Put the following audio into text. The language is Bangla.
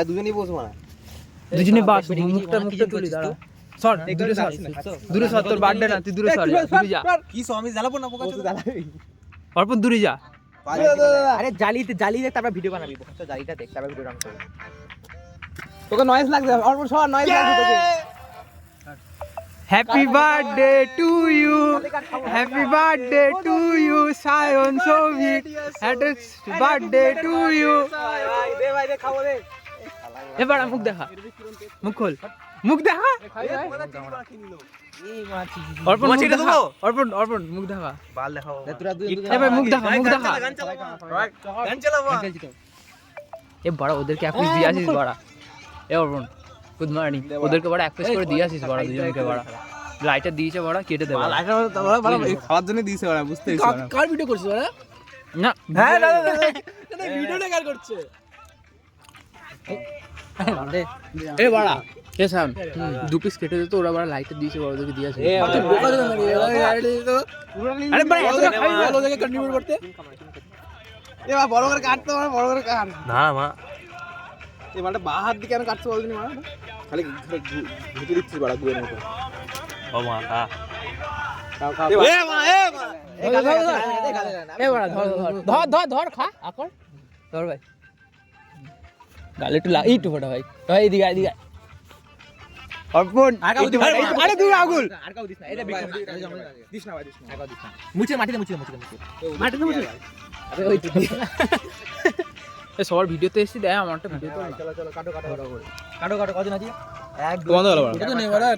দুজনেই বস মানে দুজনে বাস মুখটা তুলি দাঁড়া সর দূরে সর দূরে সর তোর বার্থডে না তুই দূরে সর দূরে যা কি আমি জ্বালাবো না পোকা জ্বালাবি অর্পণ দূরে যা আরে জালি দেখ তারপর ভিডিও বানাবি পোকা জালিটা দেখ তারপর ভিডিও বানাবি তোকে নয়েজ লাগবে অর্পণ সর নয়েজ লাগবে তোকে happy birthday to you happy birthday to you Sayan Souvik happy birthday to you দে ভাই দে খাবো দে এবার মুখ দেখা মুখ খোল মুখ দেখা অর্পণ মুখ দেখা অর্পণ অর্পণ মুখ দেখা বাল দেখাও তোরা দুই এবার মুখ দেখা মুখ দেখা গান চালাবো এ বড় ওদেরকে অ্যাপিস দিয়ে আসিস বড় এ অর্পণ গুড মর্নিং ওদেরকে বড় অ্যাপিস করে দিয়ে আসিস বড় দুজনকে বড় লাইটার দিয়েছে বড় কেটে দেবে লাইটার খাওয়ার জন্য দিয়েছে ওরা বুঝতে পারছিস কার ভিডিও করছিস বড় না হ্যাঁ না ভিডিওটা কার করছে এ বড়া কে সাম দু পিস কেটে দে তো ওরা বড় লাইটার দিয়েছে বড় ওদেরকে দিয়ে আসিস আরে বড় এতটা খাই বল ওদেরকে কন্ট্রিবিউট করতে এ মা বড় করে কাটতে বড় করে কাট না মা এ মাটা বা হাত দিয়ে কেন কাটতে বলদিনি মা খালি ঘুরে দিচ্ছিস বড় গুয়ের মতো ও মা খা এ মা এ বড়া ধর ধর ধর খা আকর ধর ভাই গালে একটু ই টু ফটা ভাই ভাই এদিকে এদিকে অর্পণ আরে দূর আগুল আর কাউ দিস না এটা দিস না ভাই দিস না আর কাউ দিস না মুছে মাটিতে মুছে আরে ওই এ সবার ভিডিওতে এসে দেয় আমারটা ভিডিও তো চলো কাটো কদিন আছে এক তোমাদের হলো এটা তো নেই বড়